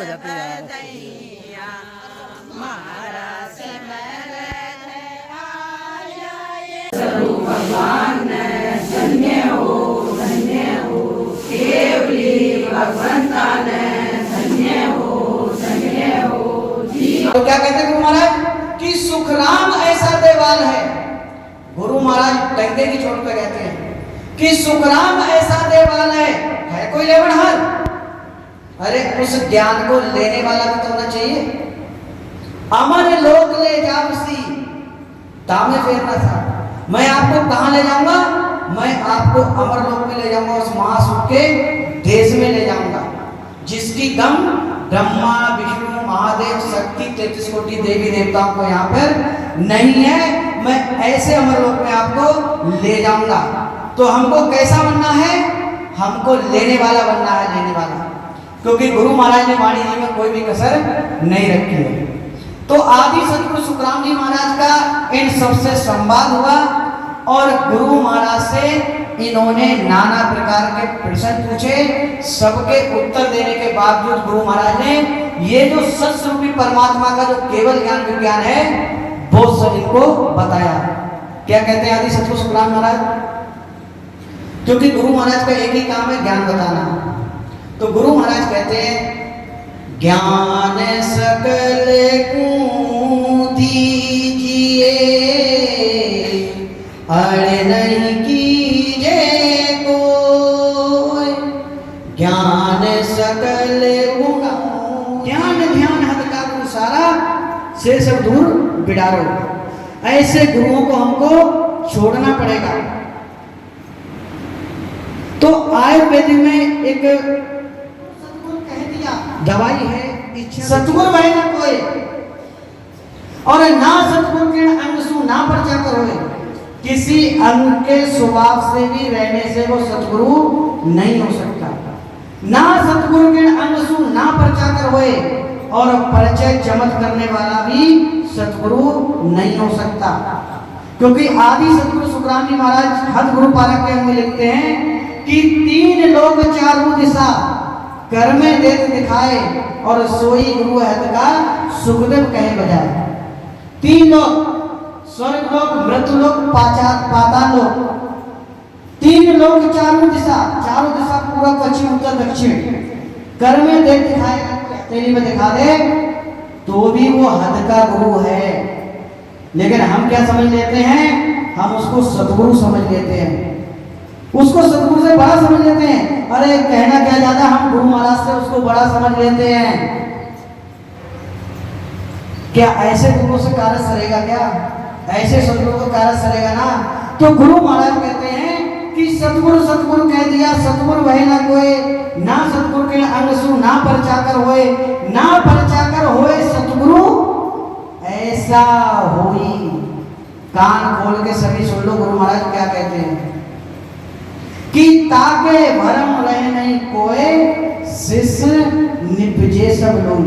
हो जाती है यार। दैया मारा सिमर आया ये स्वरूप भगवान धन्य हो केवली भगवंता ने धन्य हो तो क्या कहते गुरु महाराज कि सुखराम ऐसा देवाल है। गुरु महाराज टंके की चोट पे कहते हैं कि सुखराम ऐसा देवाल है कोई लेवड़हार। अरे उस ज्ञान को लेने वाला भी तो होना चाहिए। अमर लोक ले जाऊसी दामे फेरना था। मैं आपको कहां ले जाऊंगा? मैं आपको अमर लोक में ले जाऊंगा, उस महासुख के देश में ले जाऊंगा जिसकी गम ब्रह्मा विष्णु महादेव शक्ति 33 कोटि देवी देवताओं को यहाँ पर नहीं है। मैं ऐसे अमर लोक में आपको ले जाऊंगा। तो हमको कैसा बनना है? हमको लेने वाला बनना है, लेने वाला। क्योंकि गुरु महाराज ने वाणी जी में कोई भी कसर नहीं रखी है। तो आदि सतगुरु सुखराम जी महाराज का इन सबसे संवाद हुआ और गुरु महाराज से इन्होंने नाना प्रकार के प्रश्न पूछे। सबके उत्तर देने के बावजूद गुरु महाराज ने ये जो सत्स्वरूपी परमात्मा का जो केवल ज्ञान विज्ञान है वो सब इनको बताया। क्या कहते हैं आदि सतगुरु सुखराम महाराज? क्योंकि गुरु महाराज का एक ही काम है, ज्ञान बताना। तो गुरु महाराज कहते हैं ज्ञान सकल को दीजिए अड़ नहीं कीजे कोई ज्ञान सकल गुण ज्ञान ध्यान हद का गुरु सारा से सब दूर बिडारो। ऐसे गुरुओं को हमको छोड़ना पड़ेगा। तो आयुर्वेद में एक सतगुरु कह दिया दवाई है इच्छा सतगुरु है ना कोई और ना सतगुरु के अंग सु ना परचा करो। किसी अंग के स्वभाव से भी रहने से वो सतगुरु नहीं हो सकता। ना सतगुरु के अंग सु ना परचा कर होए और परिचय चमत करने वाला भी सतगुरु नहीं हो सकता। क्योंकि आदि सतगुरु सुखराम जी महाराज हद गुरु पारक के अंग में लिखते हैं कि तीन लोग चारों दिशा कर में देख दिखाए और सोई गुरु हद का सुखदेव कहे बजाए। तीन लोग स्वर्ग लोक मृत्यु लोक पाताल लोक तीन लोग चारों दिशा पूर्व पश्चिम उत्तर दक्षिण कर में देख दिखाए तेरी में दिखा दे तो भी वो हद का गुरु है। लेकिन हम क्या समझ लेते हैं? हम उसको सतगुरु समझ लेते हैं, उसको सतगुरु से बड़ा समझ लेते हैं। अरे कहना क्या ज्यादा, हम गुरु महाराज से उसको बड़ा समझ लेते हैं। क्या ऐसे गुरुओं से कार्य सरेगा? क्या ऐसे सतगुरु को कार्य सरेगा ना? तो गुरु महाराज कहते हैं कि सतगुरु कह दिया सतगुरु वही ना कोई ना सतगुरु के अंग सु ना परचाकर होए ना परचाकर होए सतगुरु ऐसा होई। कान खोल के सभी सुन लो गुरु महाराज क्या कहते हैं कि ताके भरम रहे नहीं कोई शिष्य निपजे सब लोग।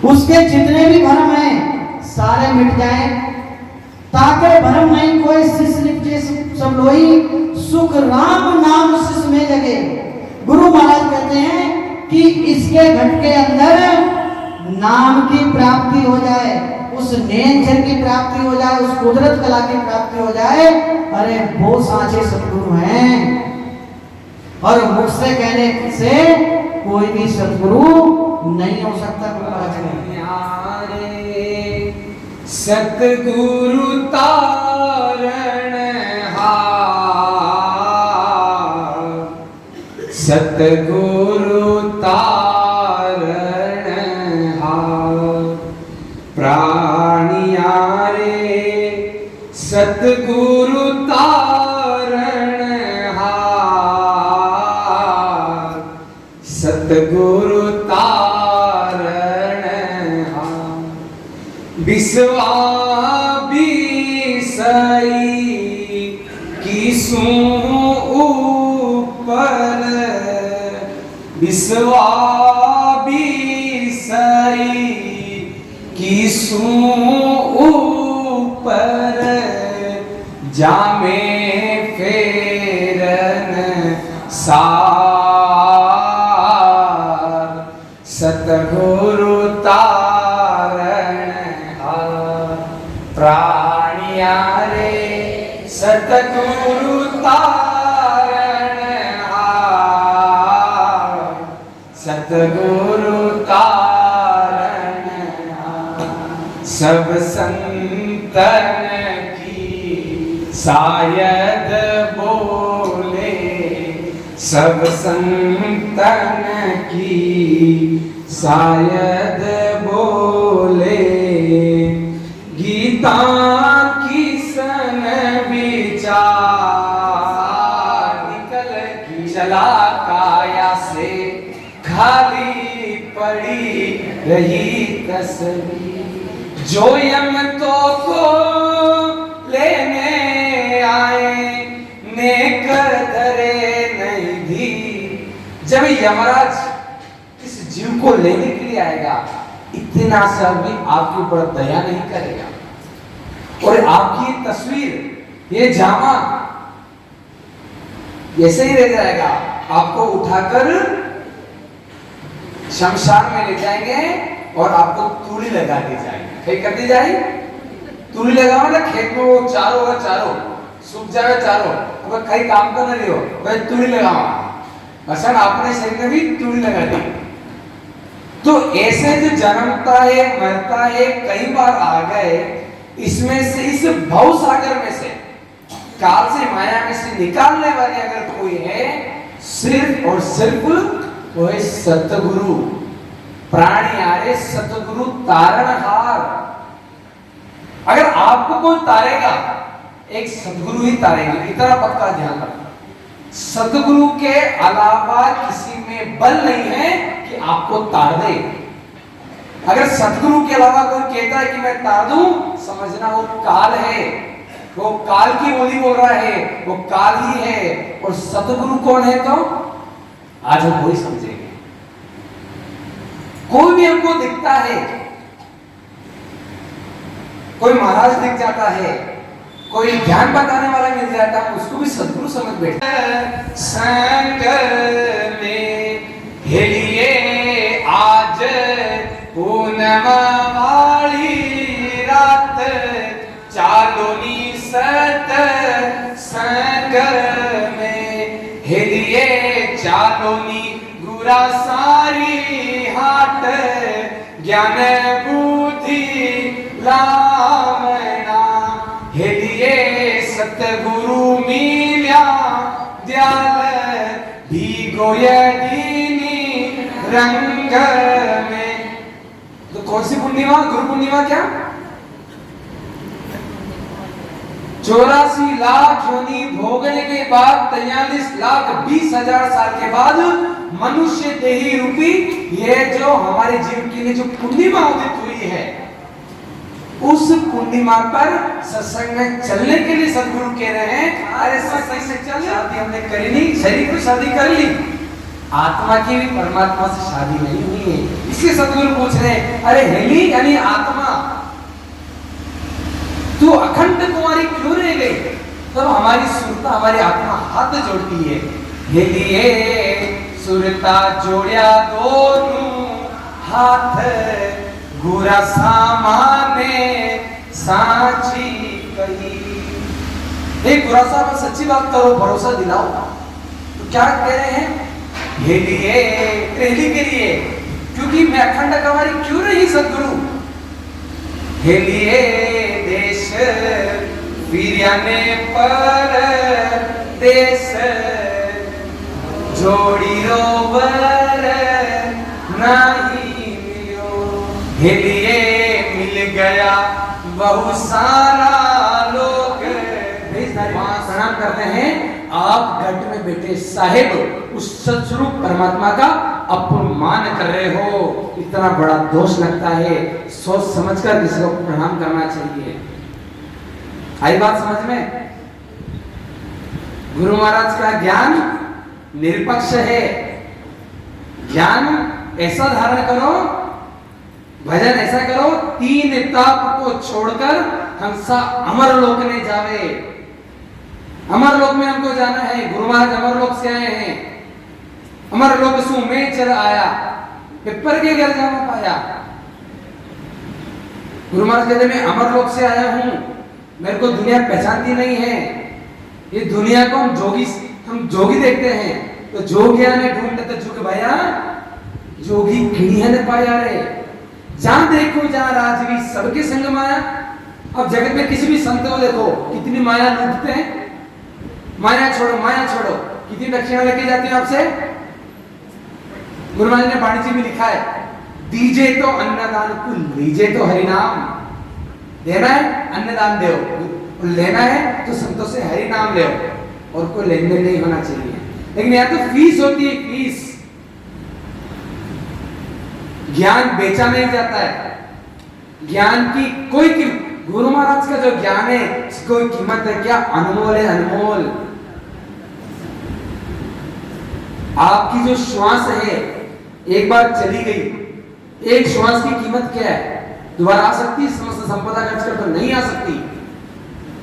उसके जितने भी भरम हैं सारे मिट जाएं। ताके भरम नहीं कोई शिष्य निपजे सब लोई सुख राम नाम शिष्य में जगे। गुरु महाराज कहते हैं कि इसके घट के अंदर नाम की प्राप्ति हो जाए, उस नेंजर की प्राप्ति हो जाए, उस कुदरत कला की प्राप्ति हो जाए। अरे वो साचे सतगुरु हैं और मुख से कहने से कोई भी सतगुरु नहीं हो सकता। सतगुरु तारण सतगुरु तारण प्राणिया रे सतगुरु तारण सतगुरु तारण बिस्वा बिसई किसु ऊपर बिस्वा बिसई किसु ऊपर जामे फेरन सार सतगुरु तारण सब संतन की शायद बोले, सब संतन की शायद बोले। गीता की सन विचार निकल की चला काया से, खाली पड़ी रही तस्वीर। जो यम तो को लेने आए, नेक धरे नहीं दी। जब यमराज इस जीव को लेने के लिए आएगा, इतना सा भी आपके ऊपर दया नहीं करेगा और आपकी तस्वीर, ये जामा ऐसे ही रह जाएगा। आपको उठाकर शमशान में ले जाएंगे और आपको तूली लगा दी जाएगी। कहीं कर दी जाएगी, तूली लगाओ ना खेत में, वो चारों और चारों सूख जाए चारों, अब कहीं काम तो नहीं हो भाई, तूली लगाओ। अच्छा, आपने शरीर में भी तूली लगा दी। तो ऐसे जो जन्मता है मरता है, कई बार आ गए, इसमें से इस भव सागर में से, काल से माया में से निकालने वाले अगर कोई है, सिर्फ और सिर्फ वो है सतगुरु। प्राणी आरे सतगुरु तारणहार। अगर आपको कोई तारेगा, एक सतगुरु ही तारेंगे, इतना पक्का ध्यान रखना। सतगुरु के अलावा किसी में बल नहीं है कि आपको तार दे। अगर सतगुरु के अलावा कोई कहता है कि मैं तार दूं, समझना वो काल है, वो काल की बोली बोल रहा है, वो काल ही है। और सतगुरु कौन है? तो आज हम वही समझेंगे। कोई भी हमको दिखता है, कोई महाराज दिख जाता है, कोई ज्ञान बताने वाला मिल जाता है, उसको भी सतगुरु समझ बैठता है। संग में हिलिए आज पूनम वाली रात, चालोनी सत संग में हिलिए चालोनी गुरा सारी हाट, ज्ञान बुद्धि लामना हिलिए सतगुरु मिल्या दयाल, भीगो यदीनी रंग में। तो कौन सी पूर्णिमा? गुरु पूर्णिमा। क्या 84 लाख योनि भोगने के बाद 43,20,000 साल के बाद मनुष्य देही रूपी ये जो हमारे जीव के लिए जो पूर्णिमा उदित हुई है, उस पूर्णिमा पर सत्संग में चलने के लिए सदगुरु कह रहे हैं, अरे सत्संग से चल, शादी हमने करी नहीं, शरीर को शादी कर ली, आत्मा की भी परमात्मा से शादी नहीं हुई है। इसलिए सदगुरु पूछ रहे हैं, अरे हेली यानी आत्मा, तू अखंड कुमारी क्यों रह गई? तब हमारी सुरता, हमारी आत्मा हाथ जोड़ती है। हेलिए सुरता जोड़िया दोनों हाथ, गुरा सामाने साची कही। एक गुरा साहब सच्ची बात करो, भरोसा दिलाओ। तो क्या कह रहे हैं? हेलिए हेली के लिए, क्योंकि मैं अखंड कुमारी क्यों रही सदगुरु? हेलिए देश वीर्याने पर देश, जोड़ी रोवर नहीं मिलो। हेलिए मिल गया बहु सारा लोग, प्रणाम करते हैं। आप घट में बैठे साहेब उस सत्स्वरूप परमात्मा का अपमान कर रहे हो, इतना बड़ा दोष लगता है। सोच समझकर किसी को प्रणाम करना चाहिए। आई बात समझ में? गुरु महाराज का ज्ञान निरपेक्ष है। ज्ञान ऐसा धारण करो, भजन ऐसा करो, तीन ताप को छोड़कर हंसा अमर लोक ने जावे। अमर लोक में हमको जाना है। गुरु महाराज अमर लोक से आए हैं। अमर लोक सु में चल आया, पेपर के घर जाना पाया। गुरु महाराज कहते मैं अमर लोक से आया हूं, मेरे को दुनिया पहचानती नहीं है। ये दुनिया को हम जोगी देखते हैं। तो जोगिया ने ढूंढते तो झुक भैया जोगी किणिया न पाया रे। जहां देखो जहां राजवी सबके संग माया। अब जगत में किसी भी संत को देखो कितनी माया लूटते हैं। माया छोड़ो कितनी दक्षिणा लेके जाते हैं आपसे। गुरु महाराज ने वाणी जी में लिखा है, दीजे तो अन्नदान कुल, लीजे तो हरिनाम। देना है अन्नदान दो, लेना है तो संतों से हरि नाम ले, और कोई लेन देन नहीं होना चाहिए। लेकिन यहाँ तो फीस होती है, फीस। ज्ञान बेचा नहीं जाता है, ज्ञान की कोई कीमत, गुरु महाराज का जो ज्ञान है इसकी कोई कीमत है क्या? अनमोल है, अनमोल। आपकी जो श्वास है एक बार चली गई, एक श्वास की कीमत क्या है? दोबारा आ सकती? समस्त संपदा खर्च कर तो नहीं आ सकती।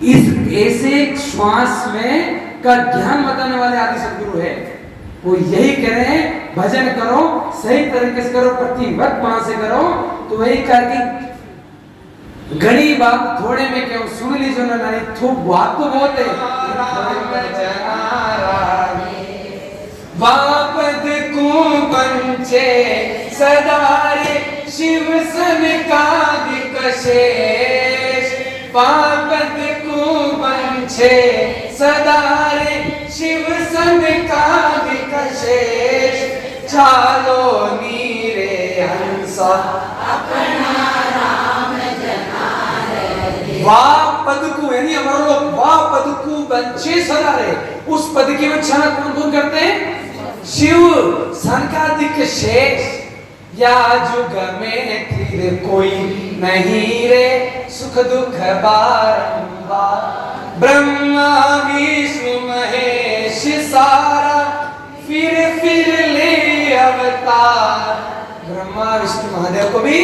इस ऐसे श्वास में का ज्ञान बताने वाले आदि सदगुरु है। वो यही कह रहे हैं, भजन करो, सही तरीके से करो, प्रतिवत वहां से करो। तो वही कह कि घड़ी बात थोड़े में क्यों, सुन लीजिए ना, नहीं तो बात तो बहुत है। वापद को पंचे सदारे शिव सन का विकशेष। वापद को पंचे सदारे शिव सन का विकशेष। चालो नीरे हंसा अपना राम जना वाह पद को, यानी हमारे लोग वाह पद को पंचे सदारे, उस पद की उच्चारण कौन कौन करते हैं? शिव संकादिक शेष। या जुग में फिर कोई नहीं रे, सुख दुख बारंबार। ब्रह्मा विष्णु महेश सारा, फिर ले अवतार। ब्रह्मा विष्णु महादेव को भी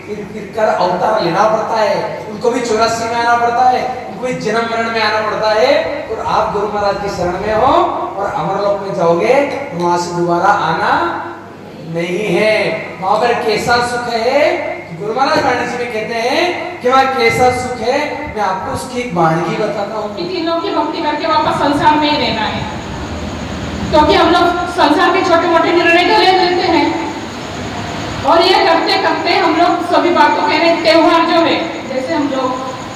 फिर कर अवतार लेना पड़ता है, उनको भी 84 में आना पड़ता है, उनको भी जन्म मरण में आना पड़ता है। और आप गुरु महाराज की शरण में हो और अमरलोक में जाओगे, वहां से दोबारा आना नहीं है। वहां पर कैसा सुख है? गुरु महाराज वाणी जी में कहते हैं कि वहां कैसा सुख है, मैं आपको उसकी एक वाणी बताता हूँ। तीनों की भक्ति करके वापस संसार में ही रहना है, क्योंकि हम लोग संसार के छोटे मोटे निर्णय तो ले लेते हैं, और ये करते करते हम लोग सभी बातों कह रहे। त्योहार जो है, जैसे हम लोग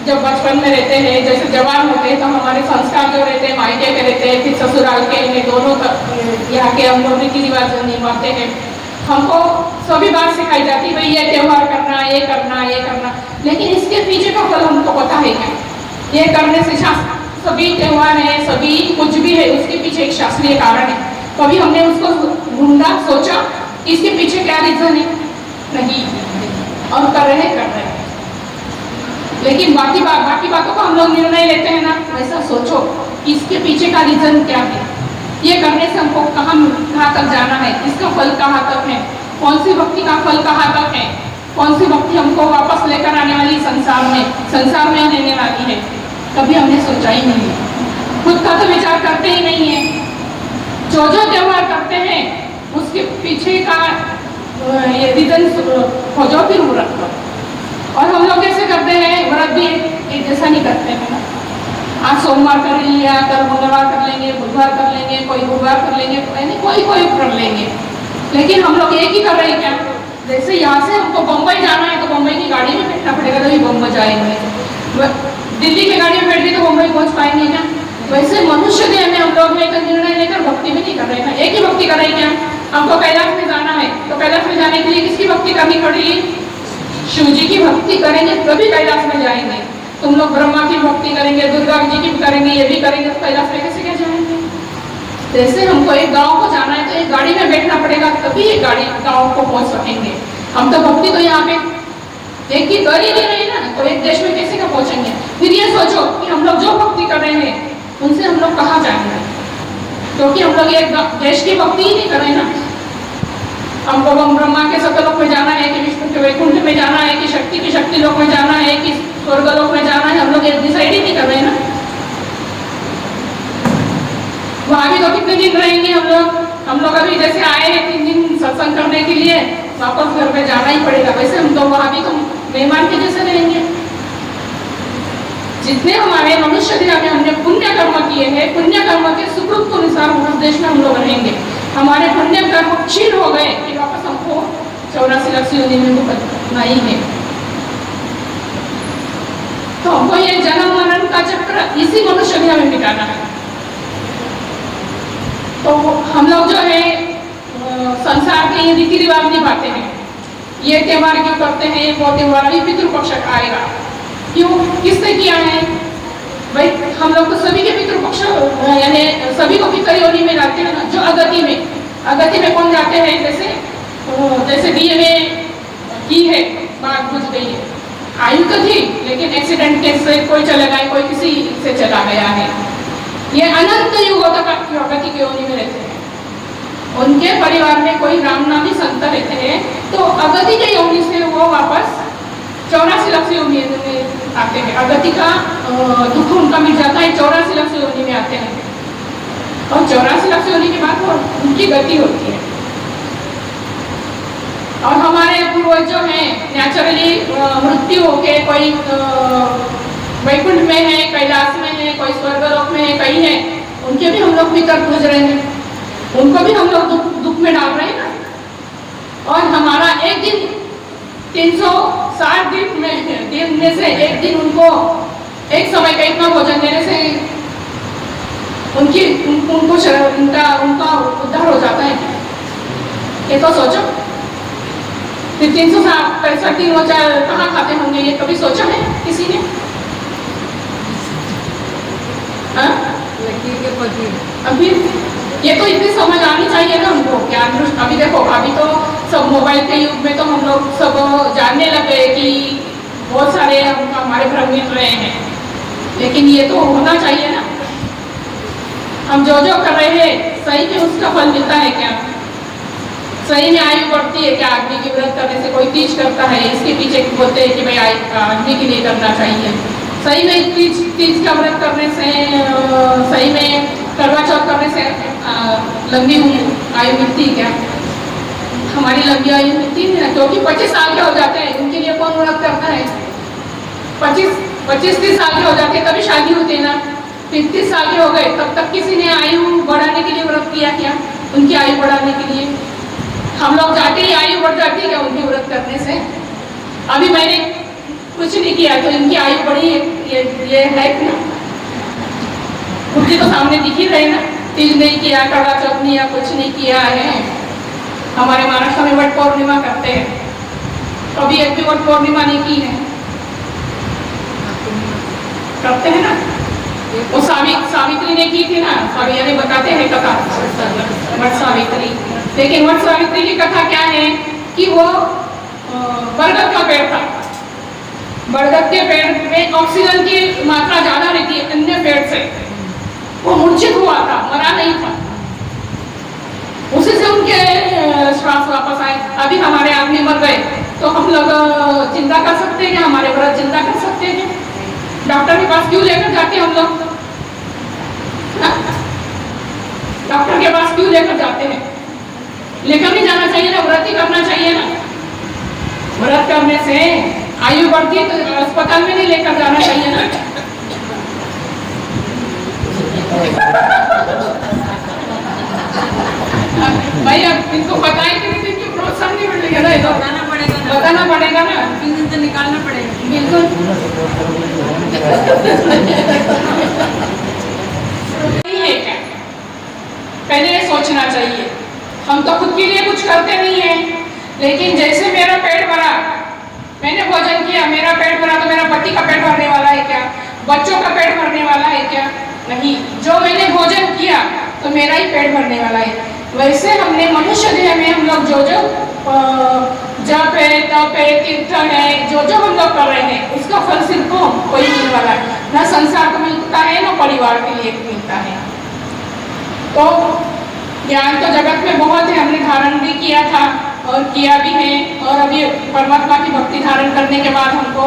जब बचपन में रहते हैं, जैसे जवान होते हैं तो हमारे संस्कार जो रहते हैं मायके के रहते हैं, फिर ससुराल के, इन्हें दोनों यहाँ के हम लोग रीति रिवाज निभाते हैं। हमको सभी बात सिखाई जाती है, भाई ये त्योहार करना, ये करना, ये करना। लेकिन इसके पीछे का फल हमको पता है क्या? ये करने से सभी त्योहार है, सभी कुछ भी है, उसके पीछे एक शास्त्रीय कारण है। कभी हमने उसको ढूंढा, सोचा इसके पीछे क्या रीजन है? नहीं, और कर रहे। लेकिन बाकी बातों को हम लोग निर्णय लेते हैं ना, वैसा सोचो इसके पीछे का रीजन क्या है, ये करने से हमको कहाँ तक जाना है, इसका फल कहाँ तक है, कौन सी भक्ति का फल कहाँ तक है, कौन सी भक्ति हमको वापस लेकर आने वाली संसार में लेने वाली है, कभी हमने सोचा ही नहीं है। खुद का तो विचार करते ही नहीं है। जो त्योहार करते हैं उसके पीछे का ये रीजन खोजो, फिर व्रत करो। और हम लोग कैसे करते हैं? व्रत भी एक जैसा नहीं करते हैं। आज सोमवार कर लिया, कल मंगलवार कर लेंगे, बुधवार कर लेंगे, कोई गुरुवार कर लेंगे, यानी कोई कर लेंगे। लेकिन हम लोग एक ही कर रहे हैं क्या? जैसे यहाँ से हमको बम्बई जाना है तो बम्बई की गाड़ी में बैठना पड़ेगा तभी बम्बई जाएंगे। दिल्ली की गाड़ी में बैठ के तो बम्बई पहुँच पाएंगे क्या? वैसे मनुष्य देह में हम लोग लेकर निर्णय लेकर भक्ति भी नहीं कर रहे हैं। एक ही भक्ति कर रहे हैं क्या? हमको कैलाश में जाना है तो कैलाश में जाने के लिए किसकी भक्ति करनी पड़ेगी? शिव जी की भक्ति करेंगे तभी कैलाश में जाएंगे। तुम लोग ब्रह्मा की भक्ति करेंगे, दुर्गा जी की करेंगे, ये भी करेंगे, तो कैलाश में कैसे क्या जाएंगे? जैसे हमको एक गांव को जाना है तो एक गाड़ी में बैठना पड़ेगा तभी एक गाड़ी गांव को पहुंच सकेंगे। हम तो भक्ति तो यहाँ पे एक ही कर ही नहीं रहे ना, तो एक देश में कैसे का पहुंचेंगे? फिर ये सोचो कि हम लोग जो भक्ति कर रहे हैं उनसे हम लोग कहाँ जाएंगे, क्योंकि हम लोग एक देश की भक्ति ही नहीं कर रहे ना। हमको ब्रह्मा के सतलोक में जाना है कि विष्णु के वैकुंठ में जाना है कि शक्ति के शक्ति लोक में जाना है कि स्वर्गलोक में जाना है, हम लोग डिसाइड ही नहीं कर रहे ना। वहां भी तो कितने दिन रहेंगे हम लोग अभी जैसे आए हैं 3 दिन सत्संग करने के लिए, वापस घर में जाना ही पड़ेगा। वैसे हम तो वहां भी तो मेहमान के जैसे रहेंगे। जितने हमारे मनुष्य देह में हमने पुण्य कर्म किए हैं, पुण्य कर्म के सुकृत के अनुसार उस देश में हम लोग रहेंगे। हमारे पुण्य कर्म क्षीण हो गए कि वापस हमको 84 लाख से योनि में तो नहीं है। तो हमको ये जन्म मरण का चक्र इसी मनुष्य देह में मिटाना है। तो हम लोग जो है संसार के ये रीति रिवाज निभाते हैं, ये त्योहार क्यों करते हैं, वो त्योहार अभी पितृपक्ष आएगा, क्यों, किसने किया है भाई? हम लोग तो सभी के पितृपक्ष यानी सभी को पितर योनि में जाते हैं ना। जो अगति में कौन जाते हैं? जैसे बीए में की है, बात बुझ गई है, आयु तो थी लेकिन एक्सीडेंट केस से कोई चला गया, कोई किसी से चला गया है, ये अनंत युगों तक अगति के योनि में रहते हैं। उनके परिवार में कोई रामनामी संत रहते हैं तो अगति के योनि से वो वापस 84 लाख से योनि में आते हैं। अगति का दुख उनका मिट जाता है, 84 लाख से योनि में आते हैं और 84 लाख से योनि के बाद वो उनकी गति होती है। और हमारे पूर्वज जो हैं नेचुरली मृत्यु होके कोई वैकुंठ में है, कैलाश में है, कोई स्वर्गलोक में है, कहीं है, उनके भी हम लोग पितर पूज रहे हैं, उनको भी हम लोग दुख में डाल रहे हैं ना। और हमारा एक दिन 360 दिन में से एक दिन उनको एक समय का इतना भोजन देने से उनका उद्धार हो जाता है। ये तो सोचो, 365 दिन वो कहाँ खाते होंगे, ये कभी सोचा है किसी ने? अभी ये तो इतनी समझ आनी चाहिए ना हमको, क्या अभी देखो, अभी तो सब मोबाइल के युग में तो हम लोग सब जानने लगे कि बहुत सारे हमारे भ्रम मिल रहे हैं, लेकिन ये तो होना चाहिए ना। हम जो कर रहे हैं सही में उसका फल मिलता है क्या? सही में आयु बढ़ती है क्या? अग्नि की व्रत करने से कोई तीज करता है, इसके पीछे बोलते हैं कि भाई अग्नि के लिए करना चाहिए। सही में तीज का व्रत करने से, सही में करवा चौथ करने से लंबी आयु मिलती है क्या? हमारी लंबी आयु मिलती है ना, क्योंकि 25 साल के हो जाते हैं, उनके लिए कौन व्रत करता है? 25-30 साल के हो जाते हैं तभी शादी होती है ना। 30 साल के हो गए तब तक किसी ने आयु बढ़ाने के लिए व्रत किया क्या? उनकी आयु बढ़ाने के लिए हम लोग जाते ही आयु बढ़ जाती है क्या उनकी व्रत करने से? अभी मैंने कुछ नहीं किया तो इनकी आयु बढ़ी, ये है ना? उनकी तो सामने दिख ही रहे ना, तीज नहीं किया, करवा चौथ नहीं किया, कुछ नहीं किया है। हमारे महाराष्ट्र में वट पौर्णिमा करते हैं, कभी एक भी वट पौर्णिमा नहीं की है, करते हैं ना। वो सावित्री ने की थी ना, यानी बताते हैं कथा वट सावित्री। लेकिन वट सावित्री की कथा क्या है कि वो बरगद का पेड़ था, बरगद के पेड़ में ऑक्सीजन की मात्रा ज्यादा रहती है अन्य पेड़ से, वो मूर्छित हुआ था, मरा नहीं था, उसी से उनके श्वास वापस आए। अभी हमारे आदमी मर गए तो हम लोग चिंता कर सकते हैं, हमारे व्रत चिंता कर सकते हैं, डॉक्टर के पास क्यों लेकर जाते हैं हम लोग? डॉक्टर के पास क्यों लेकर जाते हैं? लेकर नहीं जाना चाहिए ना, व्रत ही करना चाहिए ना। व्रत करने से आयु बढ़ती है तो अस्पताल में नहीं लेकर जाना चाहिए ना। भाई अब इनको बताएं कि नहीं, इनको प्रोत्साहन नहीं मिलेगा ना, इधर बताना पड़ेगा ना, तो निकालना पड़ेगा। बिल्कुल नहीं है क्या? पहले ये सोचना चाहिए। हम तो खुद के लिए कुछ करते नहीं है, लेकिन जैसे मेरा पेट भरा, मैंने भोजन किया, मेरा पेट भरा, तो मेरा पति का पेट भरने वाला है क्या? बच्चों का पेट भरने वाला है क्या? नहीं। जो मैंने भोजन किया तो मेरा ही पेट भरने वाला है। वैसे हमने मनुष्य देह में हम लोग जो जप है, तप है, तीर्थ है, जो हम लोग कर रहे हैं उसका फल सिर्फ कोई मिलने वाला है ना, संसार को मिलता है ना परिवार के लिए मिलता है। तो ज्ञान तो जगत में बहुत है, हमने धारण भी किया था और किया भी है, और अभी परमात्मा की भक्ति धारण करने के बाद हमको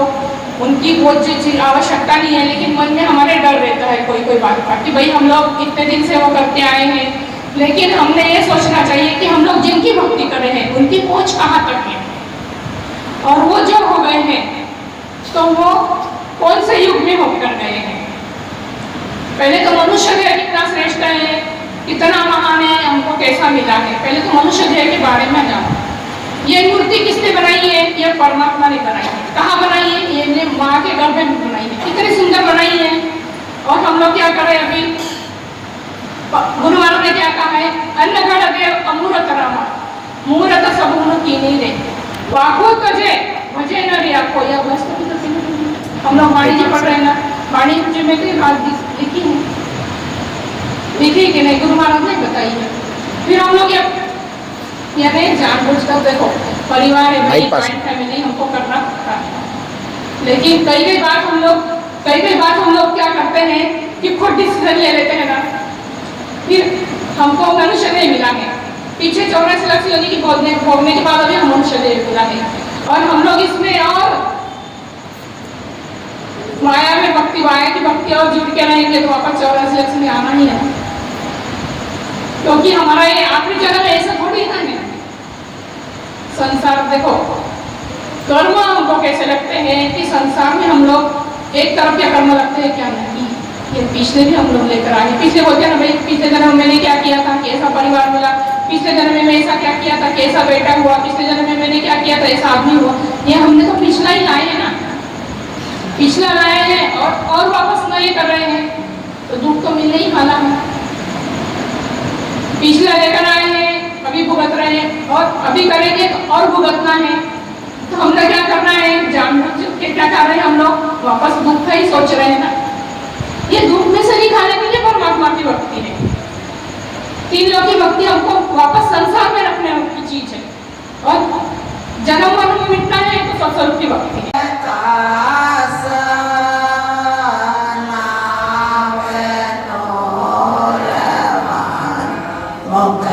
उनकी बहुत चीज आवश्यकता नहीं है, लेकिन मन में हमारे डर रहता है कोई बात का कि भाई हम लोग इतने दिन से वो करते आए हैं। लेकिन हमने ये सोचना चाहिए कि हम लोग जिनकी भक्ति कर रहे हैं उनकी पहुंच कहाँ तक है, और वो जो हो गए हैं तो वो कौन से युग में होकर गए हैं। पहले तो मनुष्य देह कितना श्रेष्ठ है, कितना महान है, हमको कैसा मिला है, पहले तो मनुष्य देह के बारे में जानो। ये मूर्ति किसने बनाई है? ये परमात्मा ने बनाई है। कहाँ बनाई है? ये ने माँ के गर्भ में बनाई है। कितनी सुंदर बनाई है। और हम लोग क्या करें अभी? गुरु महाराज ने क्या कहा है? अन्नगढ़ देव अमूर्त रामा मूर्त सबून की नहीं दे वाको तजे भजे न रे आपको। यह वस्तु हम लोग वाणी जी पढ़ रहे हैं ना, वाणी जी में कोई बात लिखी है, लिखी कि नहीं? गुरु महाराज ने बताई है। फिर हम लोग यानी जानबूझकर देखो परिवार है भाई, जॉइंट फैमिली हमको करना पड़ता है। लेकिन कई बार हम लोग क्या करते हैं कि खुद डिसीजन ले लेते हैं ना, फिर हमको मनुष्य नहीं मिला है। पीछे 84 लाख योनि की भोगने के बाद अभी हम मनुष्य नहीं मिला है। और हम लोग इसमें और माया में भक्ति, माया की भक्ति और जुड़ के रहेंगे तो वापस 84 लाख में आना ही है। क्योंकि हमारा ये आखिरी जन्म ऐसा थोड़ी ना है। संसार देखो कर्म हमको कैसे लगते हैं कि संसार में हम लोग एक तरफ क्या कर्म लगते हैं, क्या नहीं। ये पिछले भी हम लोग लेकर आए। पिछले बोलते हैं ना भाई, पिछले जन्म में मैंने क्या किया था, कैसा परिवार मिला, पिछले जन्म में मैं ऐसा क्या किया था, कैसा बेटा हुआ, पिछले जन्म में मैंने क्या किया था, ऐसा आदमी हुआ। ये हमने तो पिछला ही लाए हैं ना, पिछला लाए हैं और वापस नए कर रहे हैं, तो दुख तो मिलने ही वाला है। पिछला लेकर आए हैं, अभी भुगत रहे हैं, और अभी करेंगे तो और भुगतना है। तो हमने क्या करना है? जानबूझ के क्या कर रहे हैं हम लोग? वापस दुख का ही सोच रहे हैं ना। ये दुख में से निकालने के लिए परमात्मा की भक्ति है। 3 लोग की भक्ति हमको वापस संसार में रखने की चीज है, और जन्म मरण मिटना है तो सत्स्वरूप की भक्ति है। मुख